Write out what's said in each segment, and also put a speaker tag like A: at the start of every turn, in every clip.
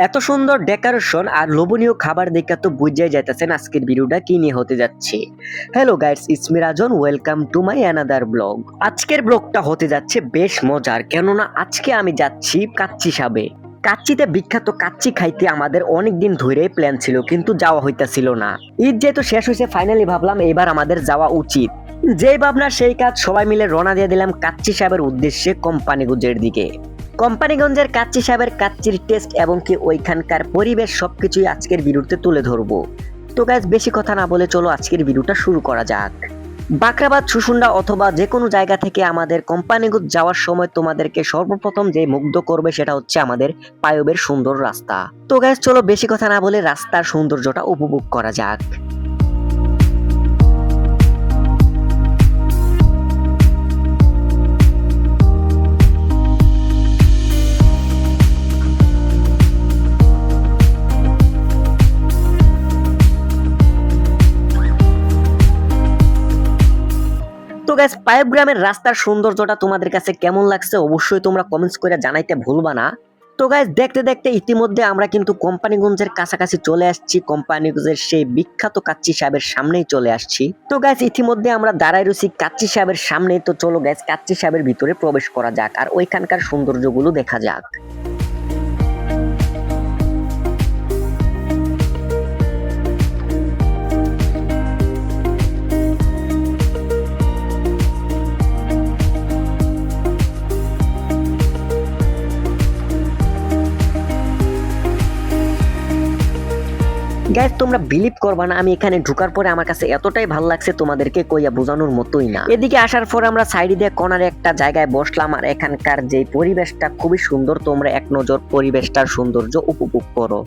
A: এত সুন্দর ডেকোরেশন আর লোভনীয় খাবার দেখে তো বুঝাই যাইতেছেন আজকের ভিডিওটা কি নিয়ে হতে যাচ্ছে। Hello guys, it's me Rajan, welcome to my another blog. আজকের ব্লগটা হতে যাচ্ছে বেশ মজার, কেননা আজকে আমি যাচ্ছি কাচ্চি সাবে। কাচ্চিতে বিখ্যাত কাচ্চি খাইতে আমাদের অনেক দিন ধরেই প্ল্যান ছিল, কিন্তু যাওয়া হইতাছিল না। ঈদ যেহেতু শেষ হয়েছে, ফাইনালি ভাবলাম এবার আমাদের যাওয়া উচিত। যেই ভাবনা সেই কাজ, সবাই মিলে রওনা দিয়ে দিলাম কাচ্চি সাহেবের উদ্দেশ্যে কোম্পানিগঞ্জের দিকে। কোম্পানিগঞ্জের কাচ্চি সাহেবের কাচ্চির টেস্ট এবং কি ওইখানকার পরিবেশ সবকিছুই আজকের ভিডিওতে তুলে ধরবো। তো গাইস, বেশি কথা না বলে চলো আজকের ভিডিওটা শুরু করা যাক। বাকরাবাদ, সুসুন্ডা অথবা যে কোনো জায়গা থেকে আমাদের কোম্পানিগঞ্জ যাওয়ার সময় তোমাদেরকে সর্বপ্রথম যে মুগ্ধ করবে সেটা হচ্ছে আমাদের পায়বের সুন্দর রাস্তা। তো গাইস, চলো বেশি কথা না বলে রাস্তার সৌন্দর্যটা উপভোগ করা যাক। তো গাইস, পাইপ গ্রামের রাস্তার সৌন্দর্যটা তোমাদের কাছে কেমন লাগছে অবশ্যই তোমরা কমেন্টস করে জানাইতে ভুলবা না। তো গাইস, দেখতে দেখতে ইতিমধ্যে আমরা কিন্তু কোম্পানিগঞ্জের কাছাকাছি চলে আসছি। কোম্পানিগঞ্জের সেই বিখ্যাত কাচ্চি সাহেবের সামনেই চলে আসছি। তো গাইস, ইতিমধ্যে আমরা দাঁড়াই রয়েছি কাচ্চি সাহেবের সামনেই। তো চলো গাইস, কাচ্চি সাহেবের ভিতরে প্রবেশ করা যাক আর ওইখানকার সৌন্দর্যগুলো দেখা যাক। গাইস, তোমরা বিলিভ করবা না, আমি এখানে ঢোকার পরে আমার কাছে এতটাই ভালো লাগছে তোমাদেরকে কইয়া বোঝানোর মতোই না। এদিকে আসার পর আমরা সাইডে দিয়ে কর্নারে একটা জায়গায় বসলাম আর এখানকার যে পরিবেশটা খুবই সুন্দর। তোমরা এক নজর পরিবেশটার সৌন্দর্য উপভোগ করো।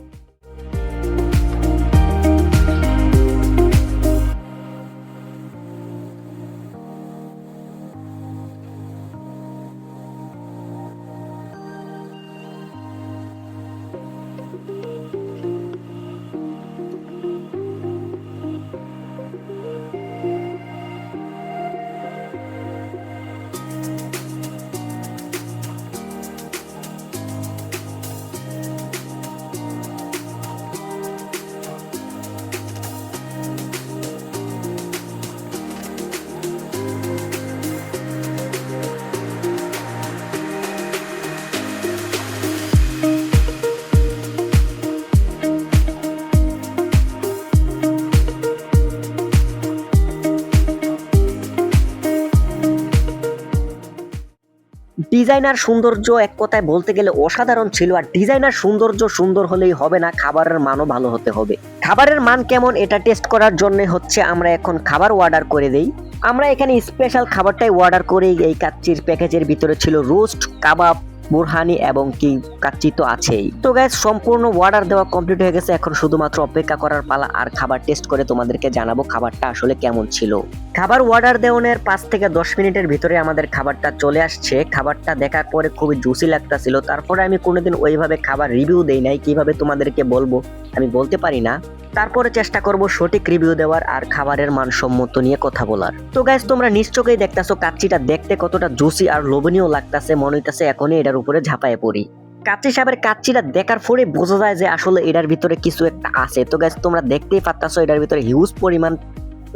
A: ডিজাইনার সৌন্দর্য এক কথায় বলতে গেলে অসাধারণ ছিল। আর ডিজাইনার সৌন্দর্য সুন্দর হলেই হবে না, খাবারের মানও ভালো হতে হবে। খাবারের মান কেমন এটা টেস্ট করার জন্য হচ্ছে আমরা এখন খাবার অর্ডার করে দেই। আমরা এখানে স্পেশাল খাবারটাই অর্ডার করে এই কাচ্চির প্যাকেজের ভিতরে ছিল রোস্ট, কাবাব, বুরহানি এবং কি কাচ্চি তো আছেই। তো গাইস, সম্পূর্ণ অর্ডার দেওয়া কমপ্লিট হয়ে গেছে, এখন শুধুমাত্র অপেক্ষা করার পালা আর খাবার টেস্ট করে তোমাদেরকে জানাবো খাবারটা আসলে কেমন ছিল। খাবার অর্ডার দেওয়ার 5 থেকে 10 মিনিটের ভিতরে আমাদের খাবারটা চলে আসছে। খাবারটা দেখার পরে খুবই জুসি লাগতাছিল। তারপরে আমি কোনোদিন ওইভাবে খাবার রিভিউ দেই নাই, কিভাবে তোমাদেরকে বলবো আমি বলতে পারি না। তারপরে চেষ্টা করব সঠিক রিভিউ দেওয়ার আর খাবারের মানসম্মত নিয়ে কথা বলার। তো গাইস, তোমরা নিশ্চয়ই দেখতাছো কাচ্চিটা দেখতে কতটা জুসি আর লোভনীয় লাগতাছে, মনে হইতাছে এখনই এটার উপরে ঝাঁপায় পড়ি। কাচ্চি সাহেবের কাচ্চিটা দেখার পরে বোঝা যায় যে আসলে এটার ভিতরে কিছু একটা আছে। তো গাইস, তোমরা দেখতেই পারতাছো এটার ভিতরে হিউজ পরিমাণ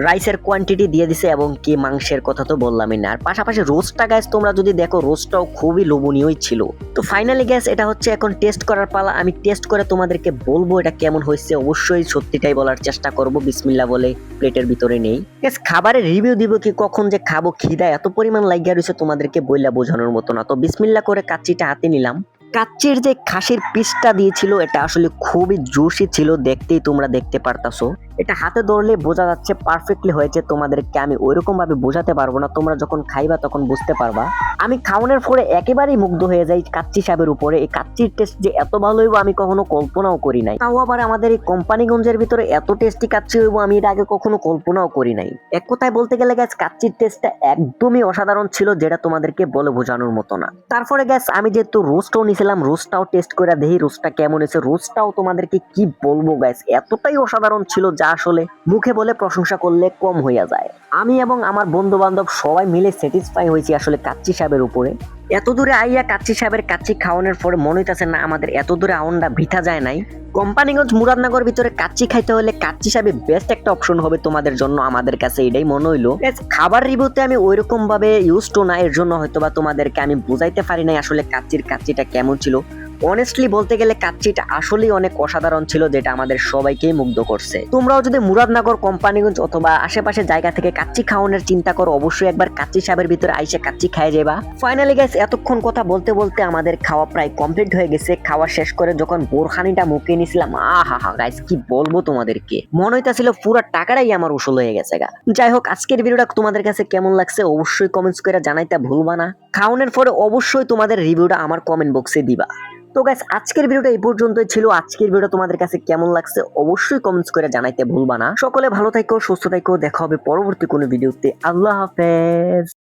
A: রাইসের কোয়ান্টিটি দিয়ে দিছে এবং কি মাংসের কথা তো বললামই না। আর পাশাপাশি রোস্টটা গাইস তোমরা যদি দেখো, রোস্টটাও খুবই লোভনীয়ই ছিল। তো ফাইনালি গ্যাস, এটা হচ্ছে এখন টেস্ট করার পালা। আমি টেস্ট করে তোমাদেরকে বলবো এটা কেমন হয়েছে। অবশ্যই সত্যিটাই বলার চেষ্টা করব। বিসমিল্লাহ বলে প্লেটের ভিতরে নেই। গ্যাস, খাবারের রিভিউ দিব কি কখন যে খাবো, খিদা এত পরিমাণ লাগিয়া রয়েছে তোমাদেরকে বইলা বোঝানোর মতো না। তো বিসমিল্লাহ করে কাচ্চিটা হাতে নিলাম। কাচ্চির যে খাসির পিসটা দিয়েছিল এটা আসলে খুবই জুসি ছিল, দেখতেই তোমরা দেখতে পারতাছো। এটা হাতে ধরলে বোঝা যাচ্ছে পারফেক্টলি হয়েছে। তোমাদেরকে আমি ওইরকম ভাবে বোঝাতে পারবো না, তোমরা যখন খাইবা তখন বুঝতে পারবা। আমি খাওয়ানোর পরে একেবারেই মুগ্ধ হয়ে যাই কাচ্চি সাহেবের উপরে। এই কাচ্চির টেস্ট যে এত ভালো হইব আমি কখনো কল্পনাও করি নাই। তাও আবার আমাদের এই কোম্পানিগঞ্জের ভিতরে এত টেস্টি কাচ্চি হইব আমি এর আগে কখনো কল্পনাও করি নাই। এক কথায় বলতে গেলে গ্যাস, কাচ্চির টেস্টটা একদমই অসাধারণ ছিল, যেটা তোমাদেরকে বলে বোঝানোর মতো না। তারপরে গ্যাস, আমি যেহেতু রোস্টও নিয়েছিলাম, রোস্টটাও টেস্ট করে দেখি রোস্টটা কেমন হয়েছে। রোস্টটাও তোমাদেরকে কি বলবো গ্যাস, এতটাই অসাধারণ ছিল যা আসলে মুখে বলে প্রশংসা করলে কম হইয়া যায়। আমি এবং আমার বন্ধু বান্ধব সবাই মিলে স্যাটিসফাই হয়েছি আসলে কাচ্চি সাহেবের উপরে। এত দূরে আইয়া কাচ্চি সাহেবের কাচ্চি খাওয়ানোর পরে মনে হইতেছে না আমাদের এত দূরে আউন্ডা ভিথা যায় নাই। কোম্পানিগঞ্জ মুরাদনগর ভিতরে কাচ্চি খাইতে হলে কাচ্চি সাহেব বেস্ট একটা অপশন হবে তোমাদের জন্য, আমাদের কাছে এটাই মনে হইলো। খাবার রিভিউতে আমি ওইরকম ভাবে ইউজ টু না, এর জন্য হয়তোবা তোমাদেরকে আমি বুঝাইতে পারি নাই আসলে কাচ্চিটা কেমন ছিল। অনেস্টলি বলতে গেলে কাচ্চিটা আসলেই অনেক অসাধারণ ছিল, যেটা আমাদের সবাইকেই মুগ্ধ করছে। তোমরাও যদি মুরাদনগর, কোম্পানিগঞ্জ অথবা আশেপাশে জায়গা থেকে কাচ্চি খাওয়ানোর চিন্তা করো, অবশ্যই একবার কাচ্চি সাহেবের ভিতরে আইসে কাচ্চি খাই যাবা। ফাইনালি গাইস, এতক্ষণ কথা বলতে বলতে আমাদের খাওয়া প্রায় কমপ্লিট হয়ে গেছে। খাওয়া শেষ করে যখন বোরখানিটা মুখে নিছিলাম, আহা হা গাইস কি বলবো তোমাদেরকে, মনে হইতাছিল পুরো টাকাটাই আমার উসুল হয়ে গেছে গা। যাই হোক, আজকের ভিডিওটা তোমাদের কাছে কেমন লাগছে অবশ্যই কমেন্টস করে জানাইতে ভুলবা না। খাওয়ানোর পরে অবশ্যই তোমাদের রিভিউটা আমার কমেন্ট বক্সে দিবা। তো গাইস, আজকের ভিডিওটা এই পর্যন্তই ছিল। আজকের ভিডিও তোমাদের কাছে কেমন লাগছে অবশ্যই কমেন্টস করে জানাইতে ভুলবা না। সকলে ভালো থাকো, সুস্থ থাকো, দেখা হবে পরবর্তী কোনো ভিডিওতে। আল্লাহ হাফেজ।